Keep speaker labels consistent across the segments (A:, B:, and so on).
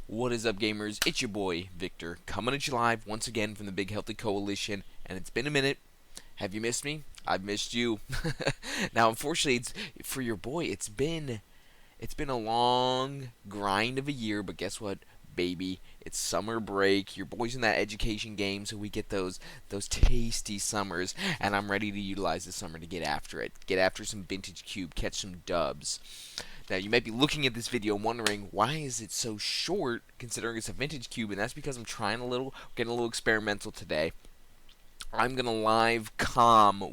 A: What is up, gamers? It's your boy, Victor, coming at you live once again from the Big Healthy Coalition, and it's been a minute. Have you missed me? I've missed you. Now, unfortunately, it's for your boy. It's been a long grind of a year, but guess what, baby? It's summer break. Your boy's in that education game, so we get those tasty summers, and I'm ready to utilize the summer to get after it. Get after some vintage cube, catch some dubs. Now, you might be looking at this video and wondering, why is it so short considering it's a vintage cube? And that's because I'm getting a little experimental today. I'm going to live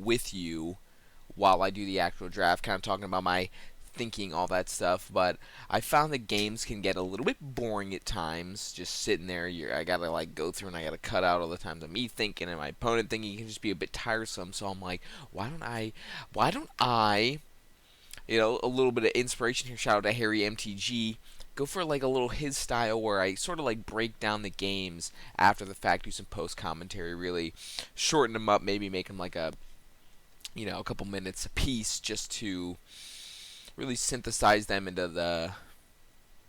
A: with you while I do the actual draft, kind of talking about my thinking, all that stuff. But I found that games can get a little bit boring at times. Just sitting there, I gotta go through and I gotta cut out all the times of me thinking and my opponent thinking. It can just be a bit tiresome. So I'm like, why don't I, a little bit of inspiration here. Shout out to Harry MTG. Go for a little his style where I sort of break down the games after the fact, do some post commentary, really shorten them up, maybe make them a couple minutes a piece, just to really synthesize them into the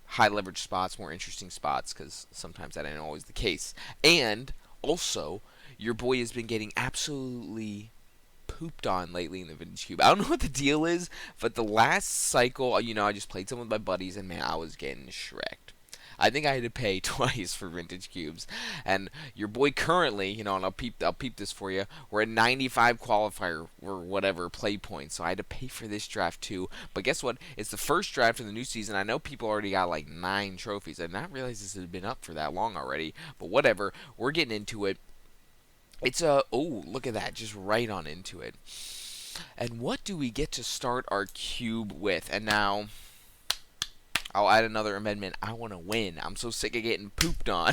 A: high leverage spots, more interesting spots, because sometimes that ain't always the case. And also, your boy has been getting absolutely pooped on lately in the vintage cube. I don't know what the deal is, but the last cycle, I just played some with my buddies, and man, I was getting shreked. I think I had to pay twice for vintage cubes, and your boy currently, and I'll peep this for you. We're at 95 qualifier or whatever play points, so I had to pay for this draft too. But guess what? It's the first draft of the new season. I know people already got 9 trophies. I did not realize this had been up for that long already. But whatever, we're getting into it. It's oh, look at that, just right on into it. And what do we get to start our cube with? And now, I'll add another amendment. I want to win. I'm so sick of getting pooped on.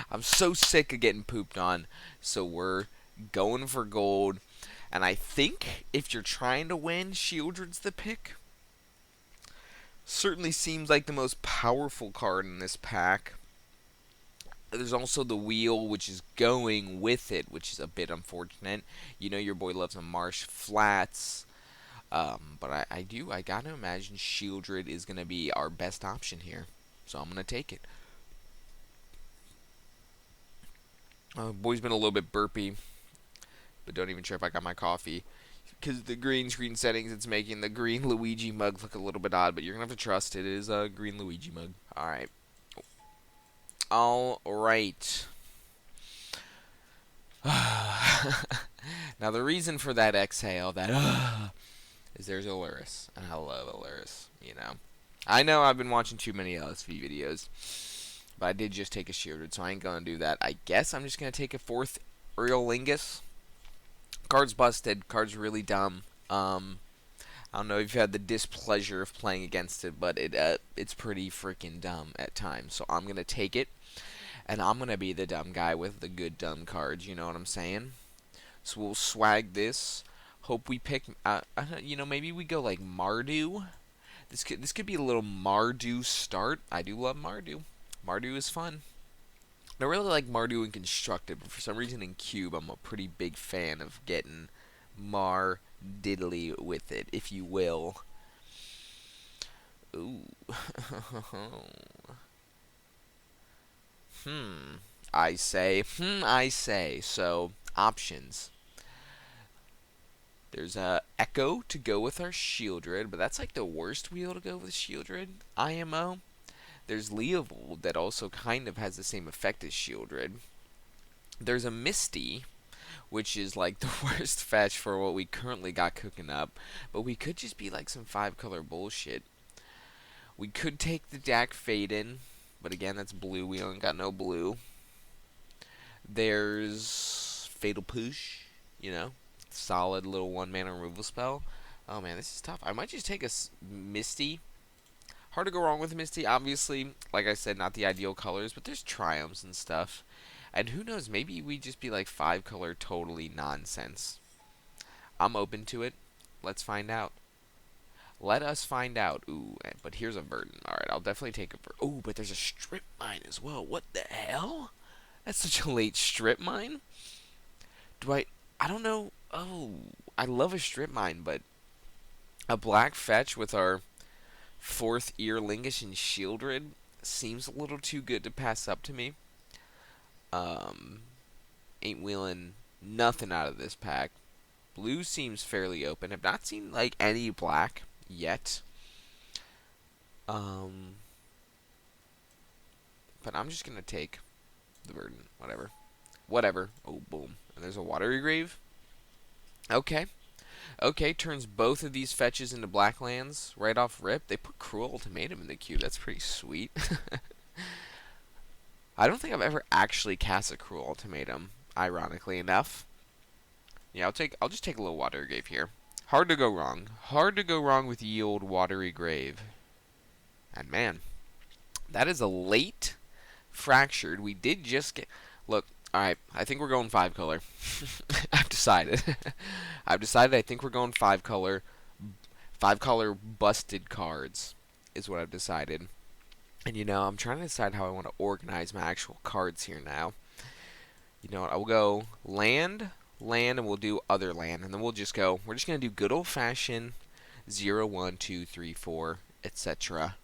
A: I'm so sick of getting pooped on. So we're going for gold. And I think if you're trying to win, Shieldred's the pick. Certainly seems like the most powerful card in this pack. There's also the wheel, which is going with it, which is a bit unfortunate. Your boy loves some marsh flats. But I gotta imagine Shieldred is gonna be our best option here. So I'm gonna take it. Boy's been a little bit burpy, but don't even trip, I got my coffee. Because the green screen settings, it's making the green Luigi mug look a little bit odd, but you're gonna have to trust it is a green Luigi mug. Alright. Alright. Now the reason for that exhale, is there's Aluris, and I love Aluris, I know I've been watching too many LSV videos, but I did just take a Shieldred, so I ain't gonna do that. I guess I'm just gonna take a 4th Real Lingus. Card's busted, card's really dumb. I don't know if you had the displeasure of playing against it, but it's pretty freaking dumb at times, so I'm gonna take it. And I'm going to be the dumb guy with the good dumb cards, you know what I'm saying? So we'll swag this. Hope we pick, maybe we go Mardu. This could be a little Mardu start. I do love Mardu. Mardu is fun. I really like Mardu in Constructed, but for some reason in Cube, I'm a pretty big fan of getting Mar diddly with it, if you will. Ooh. I say. So, options. There's a Echo to go with our Shieldred, but that's the worst wheel to go with Shieldred. IMO. There's Leovold that also kind of has the same effect as Shieldred. There's a Misty, which is the worst fetch for what we currently got cooking up, but we could just be some 5-color bullshit. We could take the Dak Faden, but again, that's blue. We ain't got no blue. There's Fatal Push, solid little 1-mana removal spell. Oh man, this is tough. I might just take a Misty. Hard to go wrong with Misty. Obviously, like I said, not the ideal colors, but there's Triumphs and stuff. And who knows, maybe we just be 5-color totally nonsense. I'm open to it. Let's find out. Let us find out. Ooh, but here's a Verdant. Alright, I'll definitely take a Verdant. Ooh, but there's a Strip Mine as well. What the hell? That's such a late Strip Mine. I don't know. Oh, I love a Strip Mine, but a black fetch with our 4th Ear Lingus and Shieldred seems a little too good to pass up to me. Um, ain't wheeling nothing out of this pack. Blue seems fairly open. Have not seen like any black yet. Um, but I'm just gonna take the verdant. Whatever. Oh, boom. And there's a watery grave. Okay. Okay, turns both of these fetches into black lands right off rip. They put Cruel Ultimatum in the queue. That's pretty sweet. I don't think I've ever actually cast a Cruel Ultimatum, ironically enough. Yeah, I'll just take a little watery grave here. Hard to go wrong. Hard to go wrong with ye old watery grave. And man, that is a late fractured. We did just get. Look, alright, I think we're going 5-color. I've decided. I've decided I think we're going 5-color. 5-color busted cards is what I've decided. And you know, I'm trying to decide how I want to organize my actual cards here now. You know what, I will go land, and we'll do other land. And then we're just going to do good old-fashioned 0, 1, 2, 3, 4, etc.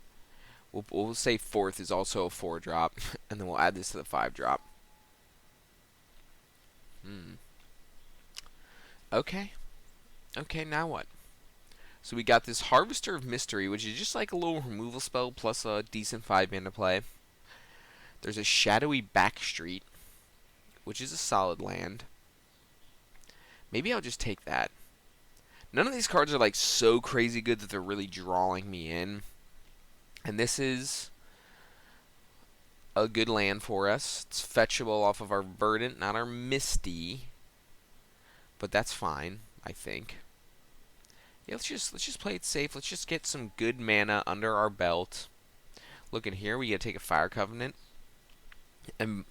A: We'll say fourth is also a 4-drop, and then we'll add this to the 5-drop. Okay. Okay, now what? So we got this Harvester of Mystery, which is just like a little removal spell plus a decent 5-mana play. There's a Shadowy Backstreet, which is a solid land. Maybe I'll just take that. None of these cards are like so crazy good that they're really drawing me in. And this is a good land for us. It's fetchable off of our Verdant, not our Misty. But that's fine, I think. Yeah, let's just play it safe. Let's just get some good mana under our belt. Look in here, we gotta take a Fire Covenant. And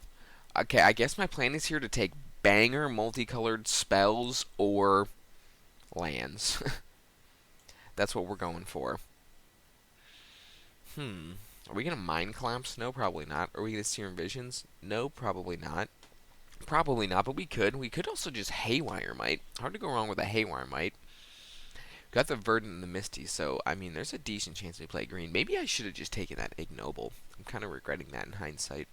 A: okay, I guess my plan is here to take banger multicolored spells or lands. That's what we're going for. Are we gonna Mind Collapse? No, probably not. Are we gonna Serum Visions? No, probably not. Probably not, but we could. We could also just Haywire Might. Hard to go wrong with a Haywire Might. Got the Verdant and the Misty, so, I mean, there's a decent chance we play green. Maybe I should have just taken that Ignoble. I'm kind of regretting that in hindsight.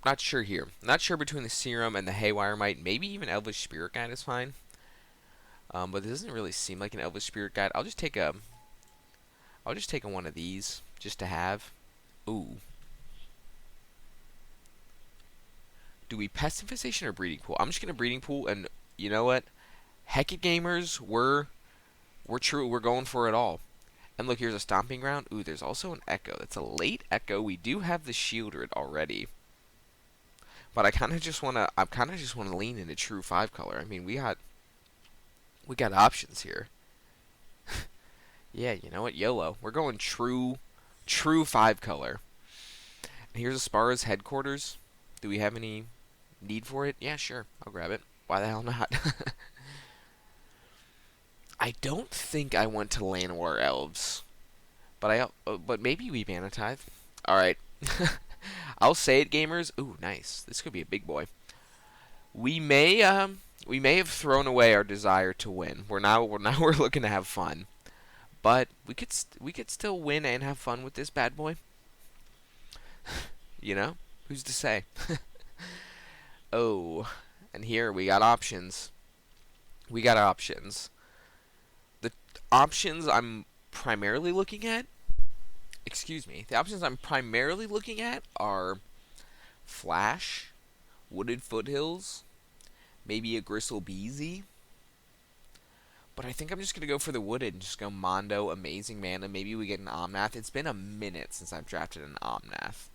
A: Not sure here. Not sure between the Serum and the Haywire Might. Maybe even Elvish Spirit Guide is fine. But this doesn't really seem like an Elvish Spirit Guide. I'll just take a one of these, just to have. Ooh. Do we Pest Infestation or Breeding Pool? I'm just going to Breeding Pool, and you know what? Heck it, gamers, we're true. We're going for it all. And look, here's a Stomping Ground. Ooh, there's also an Echo. That's a late Echo. We do have the Shieldred already. But I kind of just want to lean into true 5-color. I mean, we got options here. Yeah, you know what? YOLO. We're going true 5-color. And here's Aspara's Headquarters. Do we have any need for it? Yeah, sure. I'll grab it. Why the hell not? I don't think I want to Llanowar Elves. But maybe we Mana Tithe. Alright. I'll say it, gamers. Ooh, nice. This could be a big boy. We may have thrown away our desire to win. We're looking to have fun. But we could still win and have fun with this bad boy. You know? Who's to say? Oh, and here we got options. The options I'm primarily looking at are Flash, Wooded Foothills, maybe a Gristle Beezy. But I think I'm just going to go for the Wooded and just go Mondo, Amazing Mana. Maybe we get an Omnath. It's been a minute since I've drafted an Omnath.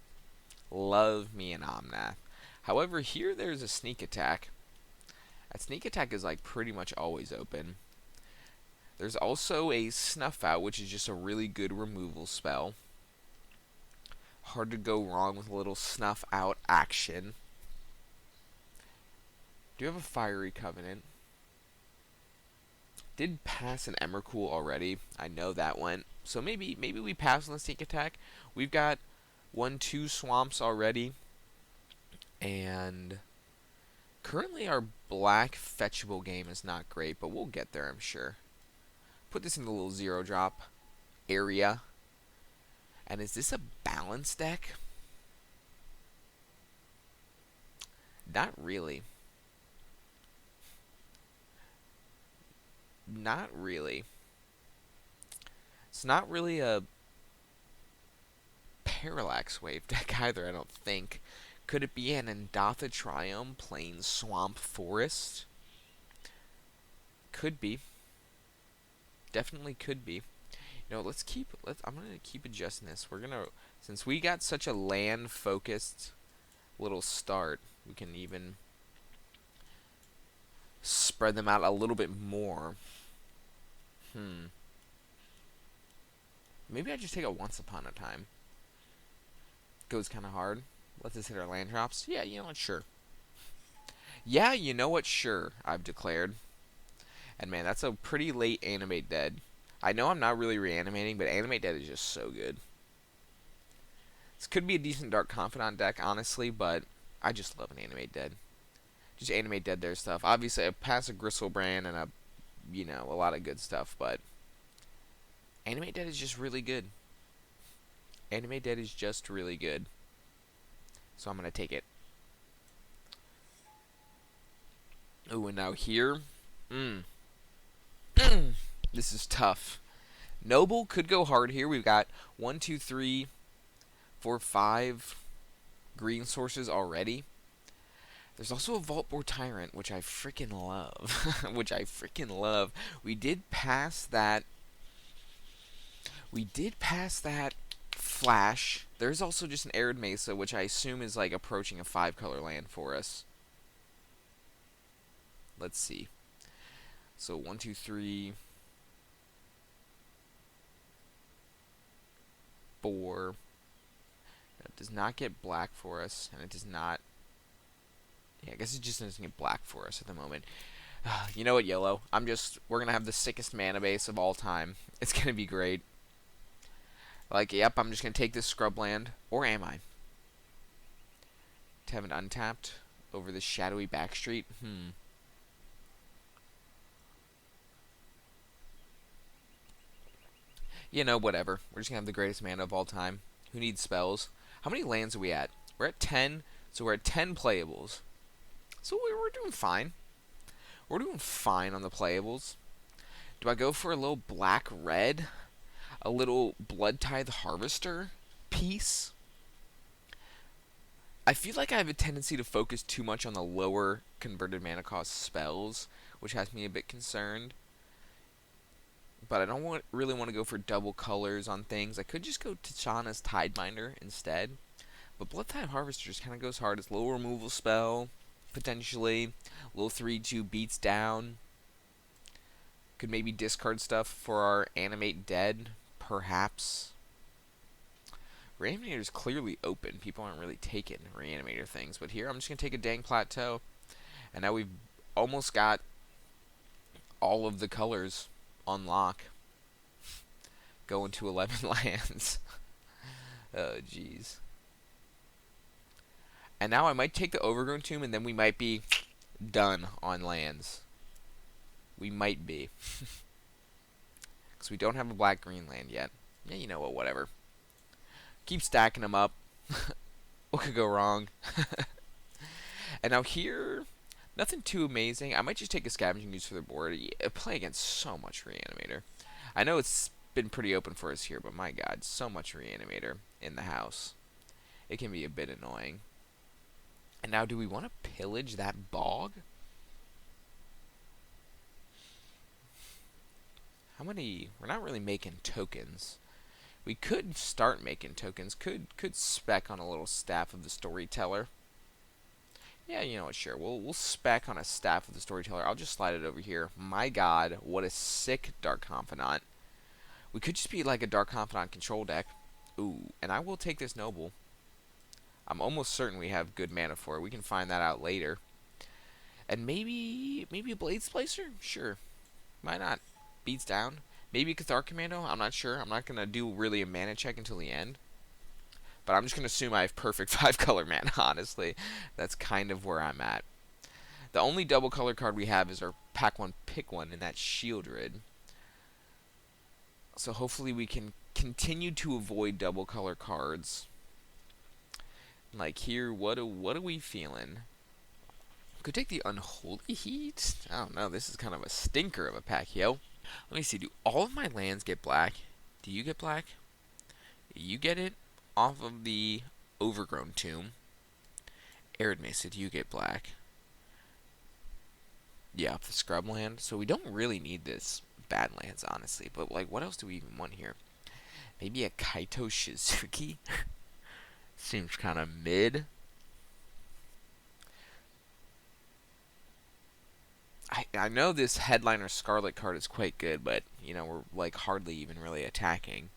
A: Love me an Omnath. However, here there's a Sneak Attack. That Sneak Attack is like pretty much always open. There's also a Snuff Out, which is just a really good removal spell. Hard to go wrong with a little Snuff Out action. Do you have a Fiery Covenant? Did pass an Emrakul already. I know that went. So maybe we pass on the Sneak Attack. We've got 1-2 swamps already. And currently our black fetchable game is not great, but we'll get there, I'm sure. Put this in the little 0-drop area. And is this a balanced deck? Not really. Not really. It's not really a Parallax Wave deck either, I don't think. Could it be an Endatha Triome playing Swamp Forest? Could be. Definitely could be. I'm gonna keep adjusting this. Since we got such a land focused little start, we can even spread them out a little bit more. Maybe I just take a Once Upon a Time. Goes kind of hard. Let's just hit our land drops. Yeah, you know what? Sure. Yeah, you know what? Sure, I've declared. And man, that's a pretty late Animate Dead. I know I'm not really reanimating, but Animate Dead is just so good. This could be a decent Dark Confidant deck, honestly, but I just love an Animate Dead. Just Animate Dead their stuff. Obviously, I pass a Gristlebrand and a lot of good stuff, but Animate Dead is just really good. Animate Dead is just really good. So I'm going to take it. Ooh, and now here. This is tough. Noble could go hard here. We've got 1, 2, 3, 4, 5 green sources already. There's also a Vaultboard Tyrant, which I freaking love. We did pass that Flash. There's also just an Arid Mesa, which I assume is like approaching a 5-color land for us. Let's see. So 1, 2, 3, 4. It does not get black for us, and it does not. Yeah, I guess it just doesn't get black for us at the moment. You know what, YOLO? We're gonna have the sickest mana base of all time. It's gonna be great. Like, yep, I'm just gonna take this scrubland, or am I? To have it untapped over the shadowy backstreet. You know, whatever. We're just gonna have the greatest mana of all time. Who needs spells? How many lands are we at? We're at 10, so we're at 10 playables. So we're doing fine. We're doing fine on the playables. Do I go for a little black-red? A little Blood Tithe Harvester piece? I feel like I have a tendency to focus too much on the lower converted mana cost spells, which has me a bit concerned. But I don't really want to go for double colors on things. I could just go Tachana's Tideminder instead. But Blood Tithe Harvester just kind of goes hard. It's a little removal spell, potentially. Little 3/2 beats down. Could maybe discard stuff for our Animate Dead, perhaps. Reanimator is clearly open. People aren't really taking Reanimator things. But here, I'm just going to take a dang Plateau. And now we've almost got all of the colors on lock. Going to 11 lands. Oh, jeez. And now I might take the Overgrown Tomb, and then we might be done on lands. We might be. Because we don't have a black-green land yet. Yeah, you know what, whatever. Keep stacking them up. What could go wrong? And now here, nothing too amazing. I might just take a Scavenging Ooze for the board. Play against so much Reanimator. I know it's been pretty open for us here, but my god, so much Reanimator in the house. It can be a bit annoying. And now, do we want to pillage that bog? How many? We're not really making tokens. We could start making tokens. Could spec on a little Staff of the Storyteller. Yeah, you know what? Sure, we'll spec on a Staff of the Storyteller. I'll just slide it over here. My god, what a sick Dark Confidant. We could just be like a Dark Confidant control deck. Ooh, and I will take this Noble. I'm almost certain we have good mana for it. We can find that out later. And maybe a Blades Placer? Sure. Why not? Beats down. Maybe Cathar Commando? I'm not sure. I'm not going to do really a mana check until the end. But I'm just going to assume I have perfect 5-color mana, honestly. That's kind of where I'm at. The only double color card we have is our Pack 1 Pick 1 in that Shieldred. So hopefully we can continue to avoid double color cards. Like here, what are we feeling? Could take the Unholy Heat. I don't know. This is kind of a stinker of a pack, yo. Let me see. Do all of my lands get black? Do you get black? You get it off of the Overgrown Tomb. Arid Mesa, do you get black? Yeah, off the Scrub Land. So we don't really need this Badlands, honestly. But, like, what else do we even want here? Maybe a Kaito Shizuki? Seems kind of mid. I know this Headliner Scarlet card is quite good, but, you know, we're, like, hardly even really attacking.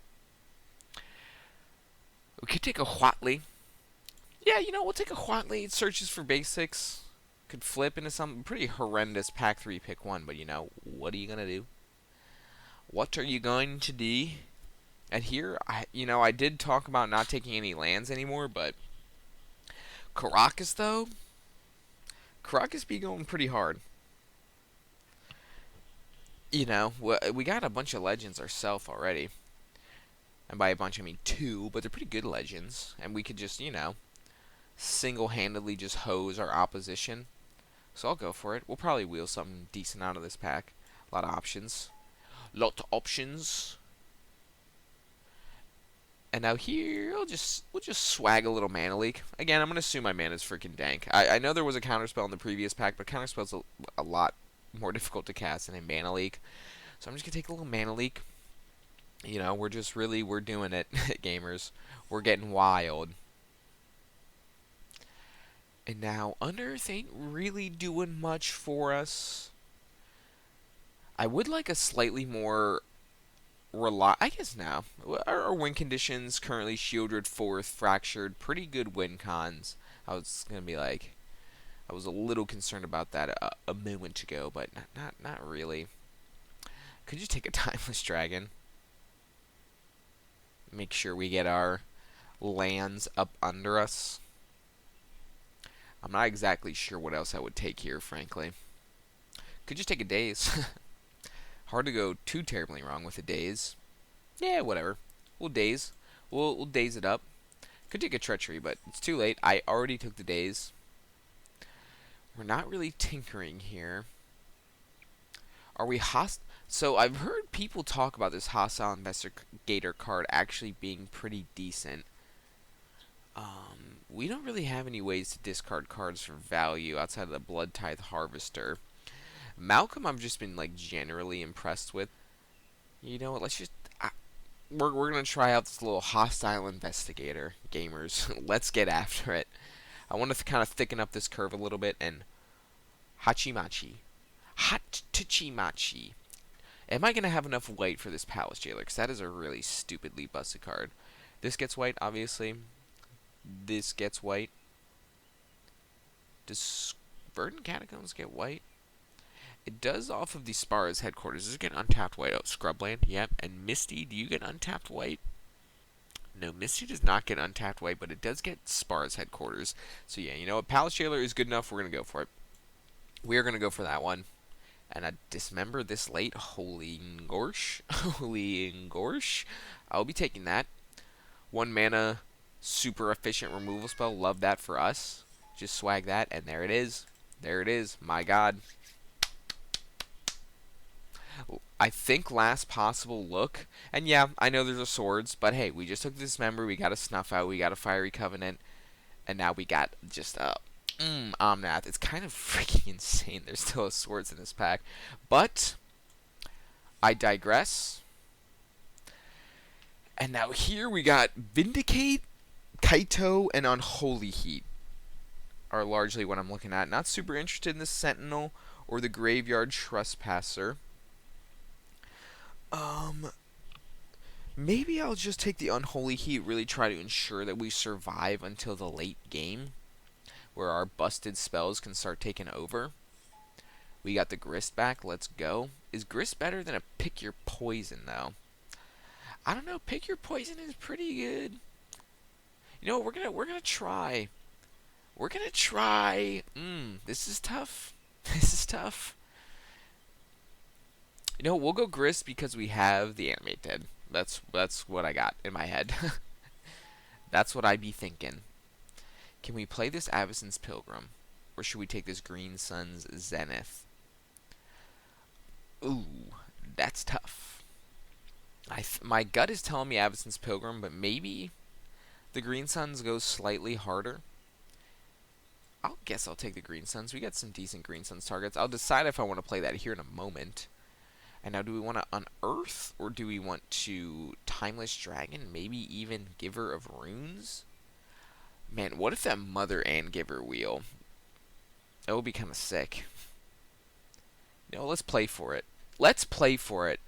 A: We could take a Huatli. Yeah, you know, we'll take a Huatli. It searches for basics. Could flip into some pretty horrendous pack 3 pick 1, but, you know, what are you going to do? What are you going to do? And here, I did talk about not taking any lands anymore, but Caracas, though, Caracas be going pretty hard. You know, we got a bunch of legends ourselves already. And by a bunch, I mean 2, but they're pretty good legends. And we could just, you know, single-handedly just hose our opposition. So I'll go for it. We'll probably wheel something decent out of this pack. A lot of options. And now here, we'll just swag a little mana leak. Again, I'm going to assume my mana's freaking dank. I know there was a counterspell in the previous pack, but counterspell's a lot more difficult to cast than a mana leak. So I'm just going to take a little mana leak. You know, we're doing it, gamers. We're getting wild. And now, Unearth ain't really doing much for us. I would like a slightly more I guess now. Our win conditions currently shielded, fourth, fractured, pretty good win cons. I was going to be like, I was a little concerned about that a moment ago, but not really. Could you take a Timeless Dragon? Make sure we get our lands up under us. I'm not exactly sure what else I would take here, frankly. Could just take a Daze. Hard to go too terribly wrong with a Daze. Yeah, whatever. We'll Daze. We'll Daze it up. Could take a Treachery, but it's too late. I already took the Daze. We're not really tinkering here. Are we hostile? So I've heard people talk about this Hostile Investigator card actually being pretty decent. We don't really have any ways to discard cards for value outside of the Blood Tithe Harvester. Malcolm, I've just been like generally impressed with. You know what? Let's just we're gonna try out this little Hostile Investigator, gamers. Let's get after it. I want to kind of thicken up this curve a little bit and Hachimachi. Hachimachi. Am I gonna have enough white for this Palace Jailer? Because that is a really stupidly busted card. This gets white, obviously. This gets white. Does Verdant Catacombs get white? It does off of the Spara's headquarters. Does it get untapped white? Oh, Scrubland. Yep. And Misty, do you get untapped white? No, Misty does not get untapped white, but it does get Spara's headquarters. So yeah, you know what? Palace Jailer is good enough. We're going to go for it. We are going to go for that one. And a Dismember this late. Holy Ngorsh. Holy Ngorsh. I'll be taking that. 1 mana, super efficient removal spell. Love that for us. Just swag that, and there it is. There it is. My god. I think last possible look. And yeah, I know there's a swords, but hey, we just took the Dismember. We got a Snuff Out. We got a Fiery Covenant. And now we got just Omnath. It's kind of freaking insane. There's still a swords in this pack. But I digress. And now here we got Vindicate, Kaito, and Unholy Heat are largely what I'm looking at. Not super interested in the Sentinel or the Graveyard Trespasser. Maybe I'll just take the Unholy Heat, really try to ensure that we survive until the late game, where our busted spells can start taking over. We got the Grist back, let's go. Is Grist better than a Pick Your Poison, though? I don't know, Pick Your Poison is pretty good. You know what, we're gonna try. We're gonna try. This is tough. This is tough. You know, we'll go Grist because we have the Animate Dead. That's what I got in my head. That's what I be thinking. Can we play this Avacyn's Pilgrim? Or should we take this Green Sun's Zenith? Ooh, that's tough. My gut is telling me Avacyn's Pilgrim, but maybe the Green Suns goes slightly harder. I'll take the Green Suns. We got some decent Green Suns targets. I'll decide if I want to play that here in a moment. And now, do we want to Unearth, or do we want to Timeless Dragon? Maybe even Giver of Runes? Man, what if that Mother and Giver wheel? That would be kind of sick. No, let's play for it. Let's play for it.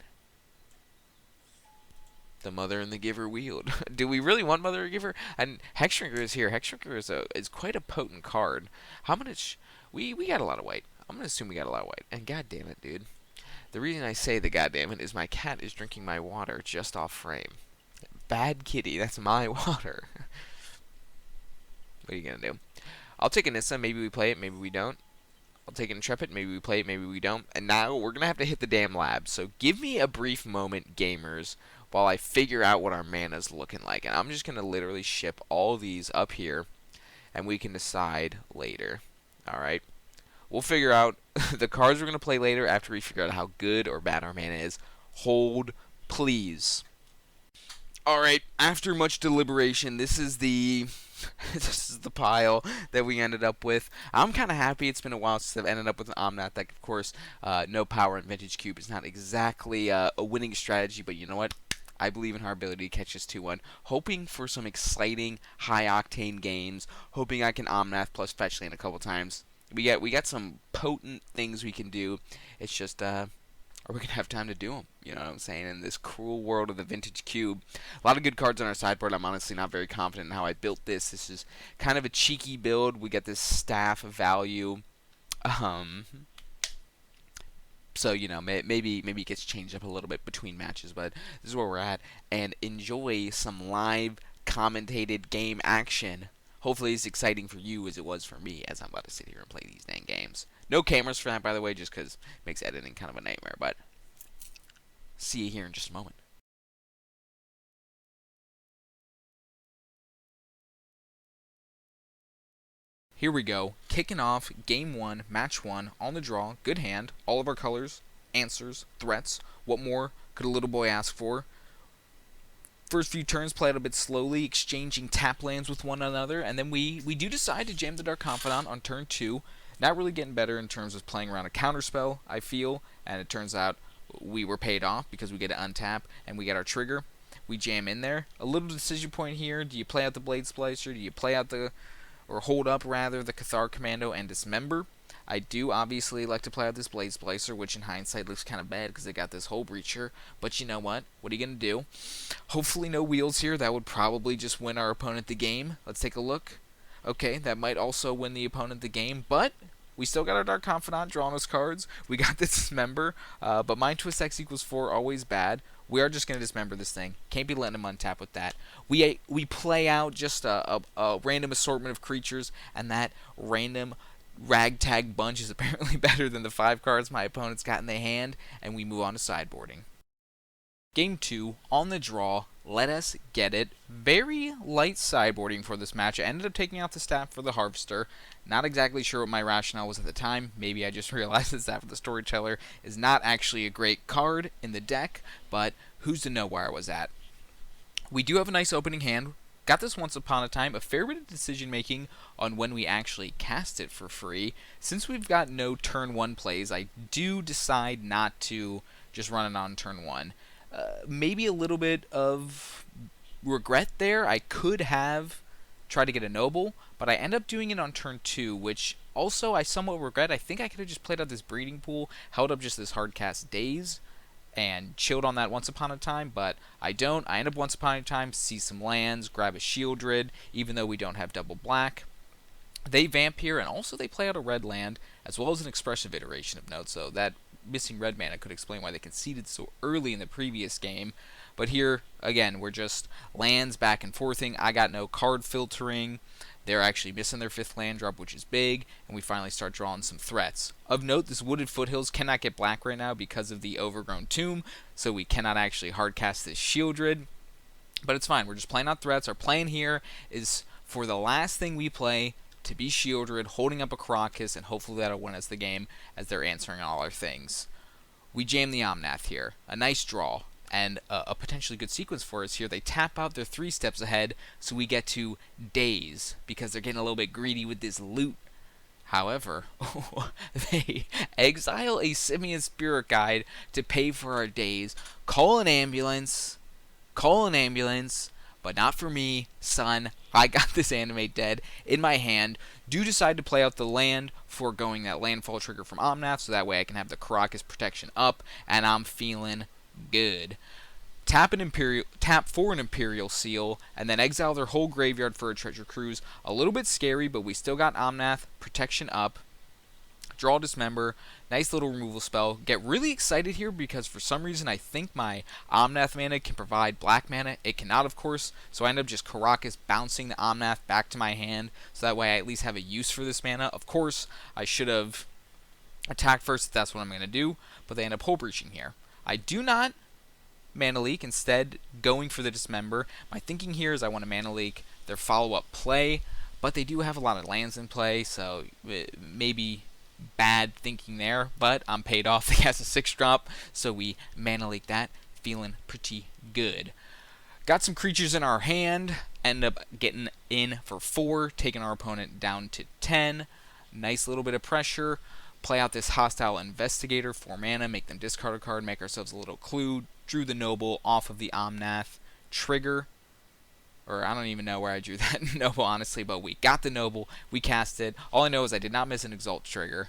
A: The Mother and the Giver wield. Do we really want Mother or Giver? And Hexshrinker is here. Hexshrinker is quite a potent card. How much? We got a lot of white. I'm gonna assume we got a lot of white. And god damn it, dude. The reason I say the goddamn it is my cat is drinking my water just off frame. Bad kitty. That's my water. What are you gonna do? I'll take a Nissa. Maybe we play it. Maybe we don't. I'll take an Intrepid. Maybe we play it. Maybe we don't. And now we're gonna have to hit the damn lab. So give me a brief moment, gamers, while I figure out what our mana's looking like. And I'm just going to literally ship all these up here, and we can decide later. Alright? We'll figure out the cards we're going to play later after we figure out how good or bad our mana is. Hold, please. Alright, after much deliberation, this is the pile that we ended up with. I'm kind of happy. It's been a while since I've ended up with an Omnath deck. Of course, no power in Vintage Cube is not exactly a winning strategy, but you know what? I believe in our ability to catch this 2-1. Hoping for some exciting, high-octane games. Hoping I can Omnath plus Fetch Land a couple times. We got some potent things we can do. It's just, are we going to have time to do them? You know what I'm saying? In this cruel world of the Vintage Cube. A lot of good cards on our sideboard. I'm honestly not very confident in how I built this. This is kind of a cheeky build. We get this staff of value. So, you know, maybe it gets changed up a little bit between matches, but this is where we're at. And enjoy some live commentated game action. Hopefully it's exciting for you as it was for me as I'm about to sit here and play these dang games. No cameras for that, by the way, just because it makes editing kind of a nightmare, but see you here in just a moment. Here we go, kicking off game 1, match 1, on the draw, good hand, all of our colors, answers, threats. What more could a little boy ask for? First few turns play out a bit slowly, exchanging tap lands with one another, and then we do decide to jam the Dark Confidant on turn 2. Not really getting better in terms of playing around a counterspell, I feel, and it turns out we were paid off because we get to untap and we get our trigger. We jam in there. A little decision point here. Do you play out the Blade Splicer? Do you play out or hold up rather, the Cathar Commando and Dismember? I do obviously like to play out this Blade Splicer, which in hindsight looks kind of bad because they got this Hole Breacher. But you know what? What are you going to do? Hopefully no wheels here. That would probably just win our opponent the game. Let's take a look. Okay, that might also win the opponent the game, but we still got our Dark Confidant drawing us cards. We got the Dismember, but Mind Twist X equals 4, always bad. We are just going to Dismember this thing. Can't be letting him untap with that. We play out just a random assortment of creatures, and that random ragtag bunch is apparently better than the 5 cards my opponent's got in their hand, and we move on to sideboarding. Game 2, on the draw, let us get it. Very light sideboarding for this match. I ended up taking out the staff for the Harvester. Not exactly sure what my rationale was at the time. Maybe I just realized that Staff of the Storyteller is not actually a great card in the deck, but who's to know where I was at. We do have a nice opening hand. Got this once upon a time. A fair bit of decision making on when we actually cast it for free. Since we've got no turn 1 plays, I do decide not to just run it on turn 1. Maybe a little bit of regret there. I could have tried to get a Noble, but I end up doing it on turn 2, which also I somewhat regret. I think I could have just played out this Breeding Pool, held up just this hard cast Daze, and chilled on that Once Upon a Time, but I don't. I end up Once Upon a Time, see some lands, grab a Shieldred, even though we don't have double black. They vamp here, and also they play out a red land, as well as an expressive iteration of note, so that missing red mana could explain why they conceded so early in the previous game.
B: But here, again, we're just lands back and forthing. I got no card filtering. They're actually missing their 5th land drop, which is big, and we finally start drawing some threats. Of note, this Wooded Foothills cannot get black right now because of the Overgrown Tomb, so we cannot actually hardcast this Shieldred. But it's fine. We're just playing out threats. Our plan here is for the last thing we play to be Shieldred, holding up a Crocus, and hopefully that'll win us the game as they're answering all our things. We jam the Omnath here. A nice draw. And a potentially good sequence for us here. They tap out their 3 steps ahead, so we get to Daze, because they're getting a little bit greedy with this loot. However, they exile a Simian Spirit Guide to pay for our Daze. Call an ambulance, but not for me, son. I got this Animate Dead in my hand. Do decide to play out the land, foregoing that landfall trigger from Omnath, so that way I can have the Crocus protection up, and I'm feeling good. Tap for an Imperial Seal, and then exile their whole graveyard for a Treasure Cruise. A little bit scary, but we still got Omnath protection up. Draw Dismember, nice little removal spell. Get really excited here because for some reason I think my Omnath mana can provide black mana. It cannot, of course, so I end up just Caracas bouncing the Omnath back to my hand, so that way I at least have a use for this mana. Of course, I should have attacked first if that's what I'm going to do, but they end up Hull Breaching here. I do not Mana Leak, instead going for the Dismember. My thinking here is I want to Mana Leak their follow-up play, but they do have a lot of lands in play, so maybe bad thinking there, but I'm paid off. They cast a 6-drop, so we Mana Leak that, feeling pretty good. Got some creatures in our hand, end up getting in for 4, taking our opponent down to 10. Nice little bit of pressure. Play out this Hostile Investigator, 4 mana, make them discard a card, make ourselves a little clue. Drew the Noble off of the Omnath trigger. Or I don't even know where I drew that Noble, honestly, but we got the Noble, we cast it. All I know is I did not miss an Exalt trigger,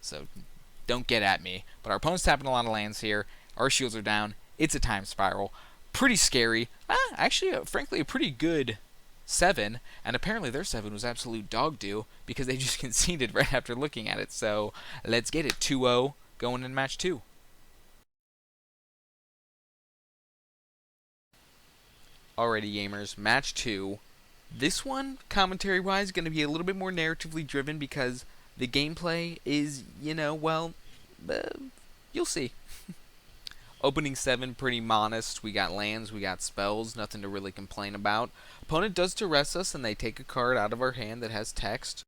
B: so don't get at me. But our opponent's tapping a lot of lands here. Our shields are down. It's a Time Spiral. Pretty scary. Actually, frankly, a pretty good 7, and apparently their 7 was absolute dog do because they just conceded right after looking at it. So let's get it. 2-0 going in match 2. Alrighty, gamers, match 2. This one, commentary-wise, going to be a little bit more narratively driven because the gameplay is, well, you'll see. Opening 7, pretty modest. We got lands, we got spells, nothing to really complain about. Opponent does duress us, and they take a card out of our hand that has text.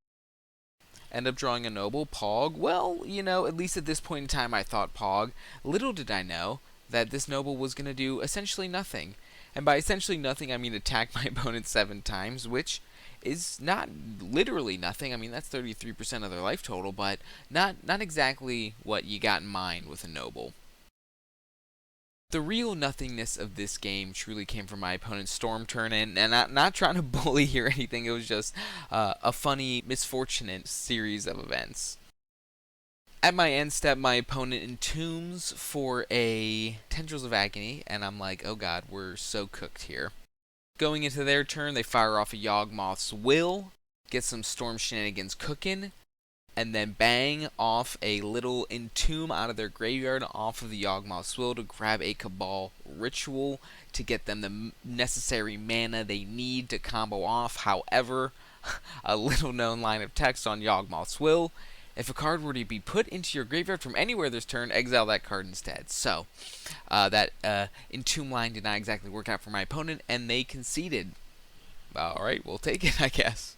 B: End up drawing a Noble. Pog. Well, at least at this point in time I thought Pog. Little did I know that this Noble was going to do essentially nothing. And by essentially nothing, I mean attack my opponent 7 times, which is not literally nothing. I mean, that's 33% of their life total, but not exactly what you got in mind with a Noble. The real nothingness of this game truly came from my opponent's Storm turn, and I'm not trying to bully here or anything. It was just a funny, misfortunate series of events. At my end step, my opponent entombs for a Tendrils of Agony, and I'm like, oh god, we're so cooked here. Going into their turn, they fire off a Yawgmoth's Will, get some Storm shenanigans cooking, and then bang off a little Entomb out of their graveyard off of the Yawgmoth's Will to grab a Cabal Ritual to get them the necessary mana they need to combo off. However, a little known line of text on Yawgmoth's Will: if a card were to be put into your graveyard from anywhere this turn, exile that card instead. So, that Entomb line did not exactly work out for my opponent, and they conceded. Alright, we'll take it, I guess.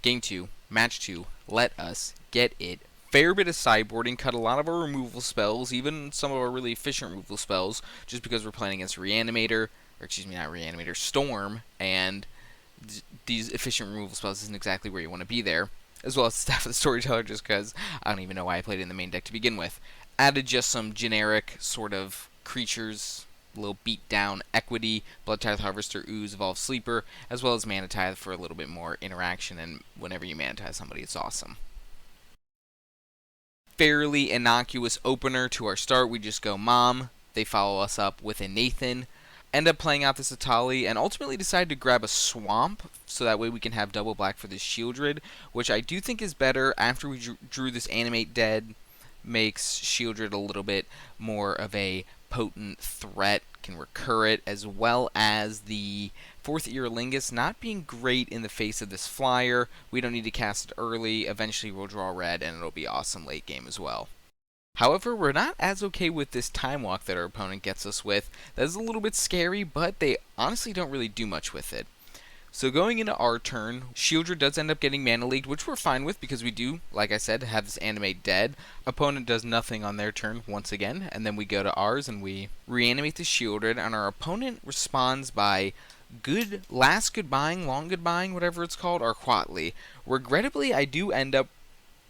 B: Game 2, match 2, let us get it. Fair bit of sideboarding, cut a lot of our removal spells, even some of our really efficient removal spells, just because we're playing against Reanimator, or excuse me, not Reanimator, Storm, and these efficient removal spells isn't exactly where you want to be there. As well as Staff of the Storyteller, just because I don't even know why I played it in the main deck to begin with. Added just some generic sort of creatures, a little beat down Equity, Blood Tithe Harvester, Ooze, Evolve Sleeper, as well as Mana Tithe for a little bit more interaction, and whenever you Mana Tithe somebody, it's awesome. Fairly innocuous opener to our start. We just go Mom. They follow us up with a Nathan. End up playing out this Atali, and ultimately decide to grab a Swamp, so that way we can have double black for this Shieldred, which I do think is better after we drew this Animate Dead. Makes Shieldred a little bit more of a potent threat, can recur it, as well as the fourth Earlingus not being great in the face of this flyer. We don't need to cast it early. Eventually we'll draw red, and it'll be awesome late game as well. However, we're not as okay with this time walk that our opponent gets us with. That is a little bit scary, but they honestly don't really do much with it. So going into our turn, Shieldred does end up getting Mana Leaked, which we're fine with because we do, like I said, have this Animate dead. Opponent does nothing on their turn once again, and then we go to ours and we reanimate the Shieldred, and our opponent responds by last goodbying, long goodbying, whatever it's called, or Quatly. Regrettably, I do end up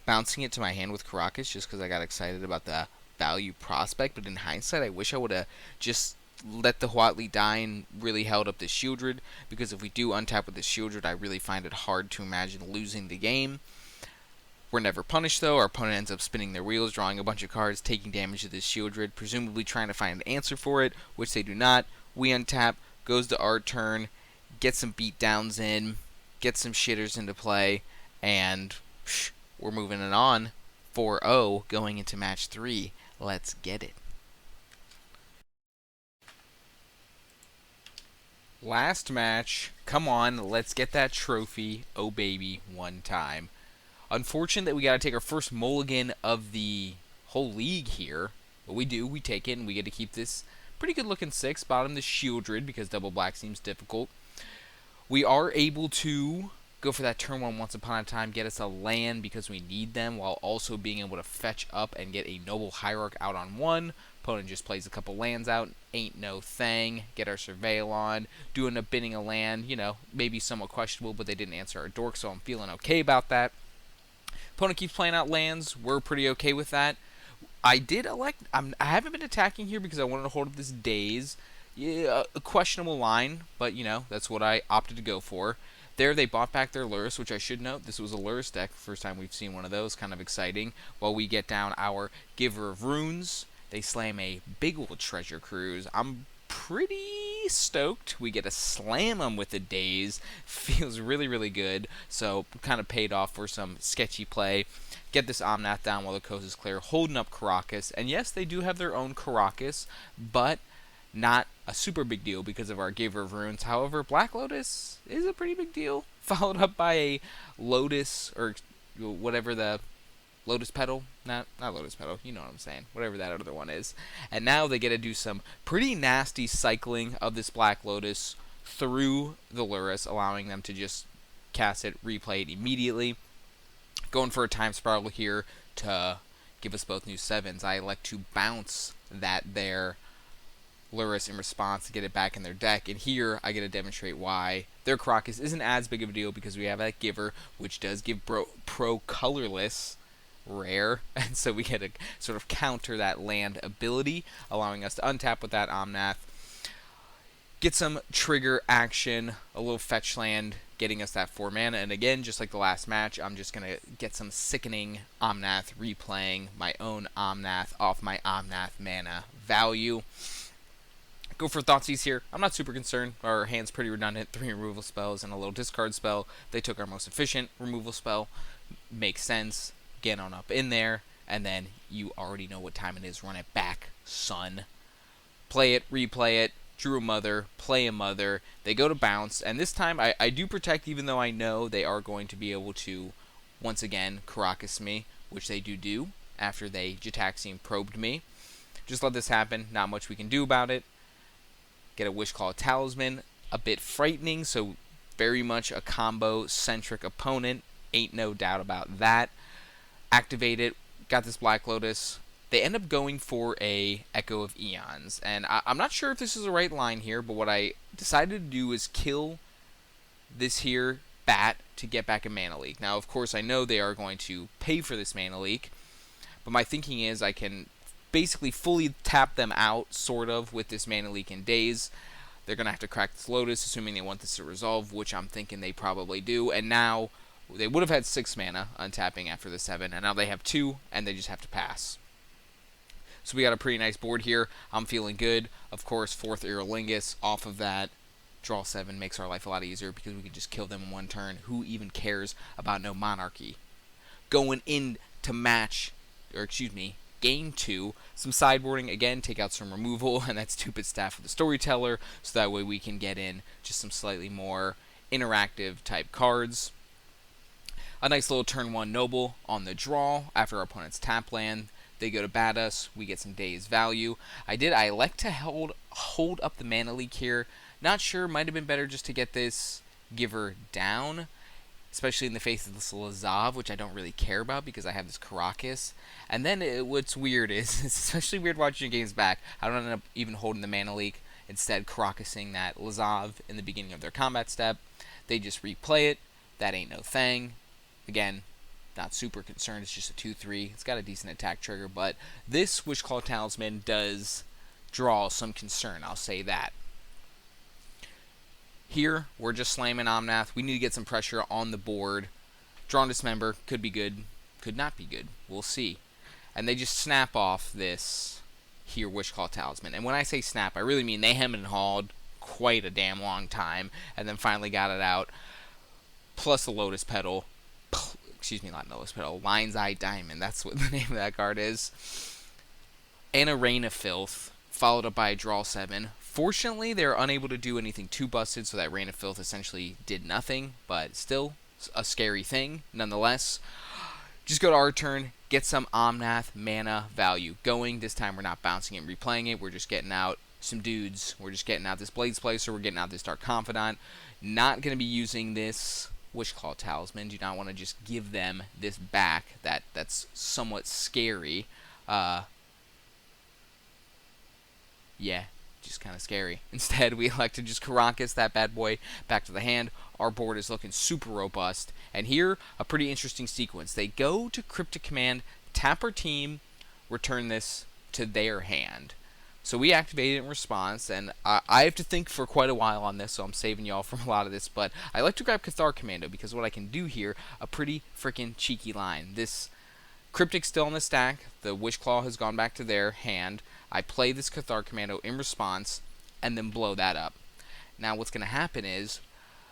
B: bouncing it to my hand with Karakas just because I got excited about the value prospect, but in hindsight, I wish I would have just let the Huatli die and really held up the Shieldred, because if we do untap with the Shieldred, I really find it hard to imagine losing the game. We're never punished though. Our opponent ends up spinning their wheels, drawing a bunch of cards, taking damage to this Shieldred, presumably trying to find an answer for it, which they do not. We untap, goes to our turn, get some beatdowns in, get some shitters into play, and we're moving it on 4-0 going into match 3. Let's get it. Last match. Come on, let's get that trophy. Oh, baby, one time. Unfortunate that we got to take our first mulligan of the whole league here. But we do. We take it, and we get to keep this pretty good-looking 6. Bottom the Shieldred, because double black seems difficult. We are able to go for that turn 1 once upon a time, get us a land because we need them, while also being able to fetch up and get a Noble Hierarch out on 1. Opponent just plays a couple lands out, ain't no thing. Get our Surveil on, do end up binning a land, maybe somewhat questionable, but they didn't answer our dork, so I'm feeling okay about that. Opponent keeps playing out lands, we're pretty okay with that. I did elect, I haven't been attacking here because I wanted to hold up this Daze. Yeah, a questionable line, but that's what I opted to go for. There they bought back their Lurrus, which I should note, this was a Lurrus deck, first time we've seen one of those, kind of exciting. While we get down our Giver of Runes, they slam a big old Treasure Cruise. I'm pretty stoked. We get to slam them with the Daze. Feels really, really good. So kind of paid off for some sketchy play. Get this Omnath down while the coast is clear, holding up Karakas. And yes, they do have their own Karakas, but not a super big deal because of our Giver of Runes. However, Black Lotus is a pretty big deal. Followed up by a Lotus, or whatever the Lotus Petal, not Lotus Petal, you know what I'm saying, whatever that other one is. And now they get to do some pretty nasty cycling of this Black Lotus through the Lurrus, allowing them to just cast it, replay it immediately. Going for a Time Spiral here to give us both new 7s. I elect to bounce that there Lurrus in response to get it back in their deck, and here I get to demonstrate why their Karakas isn't as big of a deal because we have that Giver, which does give pro colorless rare, and so we get to sort of counter that land ability, allowing us to untap with that Omnath, get some trigger action, a little fetch land, getting us that 4 mana, and again, just like the last match, I'm just going to get some sickening Omnath, replaying my own Omnath off my Omnath mana value. Go for Thoughtseize here. I'm not super concerned. Our hand's pretty redundant. 3 removal spells and a little discard spell. They took our most efficient removal spell. Makes sense. Get on up in there. And then you already know what time it is. Run it back, son. Play it, replay it. Drew a mother. Play a mother. They go to bounce. And this time I do protect, even though I know they are going to be able to, once again, Karakas me. Which they do after they Jataxian probed me. Just let this happen. Not much we can do about it. Get a Wishclaw Talisman, a bit frightening, so very much a combo-centric opponent, ain't no doubt about that. Activate it, got this Black Lotus. They end up going for a Echo of Eons, and I'm not sure if this is the right line here, but what I decided to do is kill this here Bat to get back a Mana Leak. Now, of course, I know they are going to pay for this Mana Leak, but my thinking is I can basically fully tap them out, sort of, with this Mana Leak in Daze. They're going to have to crack this Lotus, assuming they want this to resolve, which I'm thinking they probably do. And now, they would have had 6 mana untapping after the 7, and now they have 2, and they just have to pass. So we got a pretty nice board here. I'm feeling good. Of course, 4th Earlingus off of that. Draw 7 makes our life a lot easier because we can just kill them in 1 turn. Who even cares about no Monarchy? Going in to match, or excuse me, Game 2, some sideboarding, again, take out some removal, and that stupid Staff of the Storyteller, so that way we can get in just some slightly more interactive type cards. A nice little turn 1 Noble on the draw after our opponent's tap land. They go to bat us, we get some day's value. I elect to hold up the mana leak here. Not sure, might have been better just to get this Giver down, especially in the face of this Lazav, which I don't really care about because I have this Caracas. And then what's weird is, it's especially weird watching games back, I don't end up even holding the mana leak, instead Caracasing that Lazav in the beginning of their combat step. They just replay it, that ain't no thing. Again, not super concerned, it's just a 2-3. It's got a decent attack trigger, but this Wishclaw Talisman does draw some concern, I'll say that. Here, we're just slamming Omnath. We need to get some pressure on the board. Drawn Dismember could be good, could not be good. We'll see. And they just snap off this here Wishclaw Talisman. And when I say snap, I really mean they hem and hawed quite a damn long time, and then finally got it out. Plus the Lotus Petal. Excuse me, not Lotus Petal. Lion's Eye Diamond. That's what the name of that card is. And a Rain of Filth, followed up by a Draw 7. Fortunately, they were unable to do anything too busted, so that Rain of Filth essentially did nothing, but still a scary thing, nonetheless. Just go to our turn, get some Omnath mana value going. This time we're not bouncing it and replaying it, we're just getting out some dudes. We're just getting out this Blades Placer, we're getting out this Dark Confidant. Not going to be using this Wishclaw Talisman. Do not want to just give them this back. That's somewhat scary. Yeah, just kind of scary. Instead, we elect to just Caracas that bad boy back to the hand. Our board is looking super robust. And here, a pretty interesting sequence. They go to Cryptic Command, tap our team, return this to their hand. So we activate it in response, and I have to think for quite a while on this, so I'm saving y'all from a lot of this, but I like to grab Cathar Commando, because what I can do here, a pretty freaking cheeky line. This Cryptic's still in the stack, the Wishclaw has gone back to their hand. I play this Cathar Commando in response, and then blow that up. Now what's going to happen is,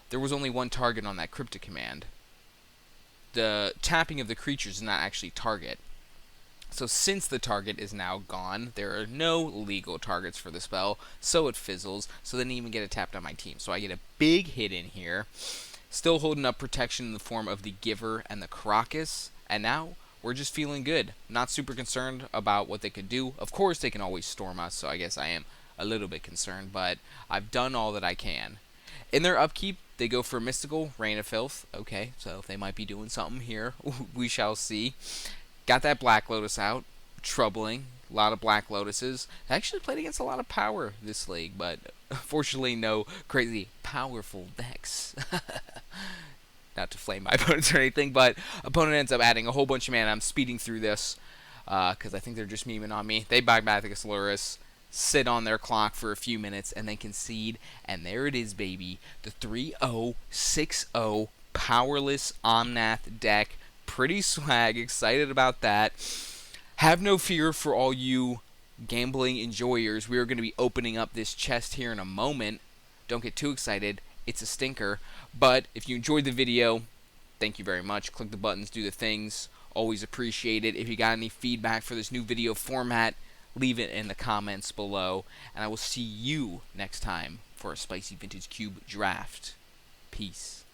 B: there was only one target on that Cryptic Command. The tapping of the creatures is not actually target. So since the target is now gone, there are no legal targets for the spell, so it fizzles, so they didn't even get it tapped on my team. So I get a big hit in here, still holding up protection in the form of the Giver and the Caracas, and now we're just feeling good. Not super concerned about what they could do. Of course they can always storm us, so I guess I am a little bit concerned, but I've done all that I can. In their upkeep, they go for Mystical, Rain of Filth. Okay, so they might be doing something here. We shall see. Got that Black Lotus out. Troubling. A lot of Black Lotuses. I actually played against a lot of power this league, but unfortunately no crazy powerful decks. Not to flame my opponents or anything, but opponent ends up adding a whole bunch of mana. I'm speeding through this because I think they're just memeing on me. They buy Mathicus Luris, sit on their clock for a few minutes, and then concede. And there it is, baby. The 3-0, 6-0 Powerless Omnath deck. Pretty swag, excited about that. Have no fear for all you gambling enjoyers. We are going to be opening up this chest here in a moment. Don't get too excited. It's a stinker. But if you enjoyed the video, thank you very much. Click the buttons, do the things. Always appreciate it. If you got any feedback for this new video format, leave it in the comments below. And I will see you next time for a Spicy Vintage Cube draft. Peace.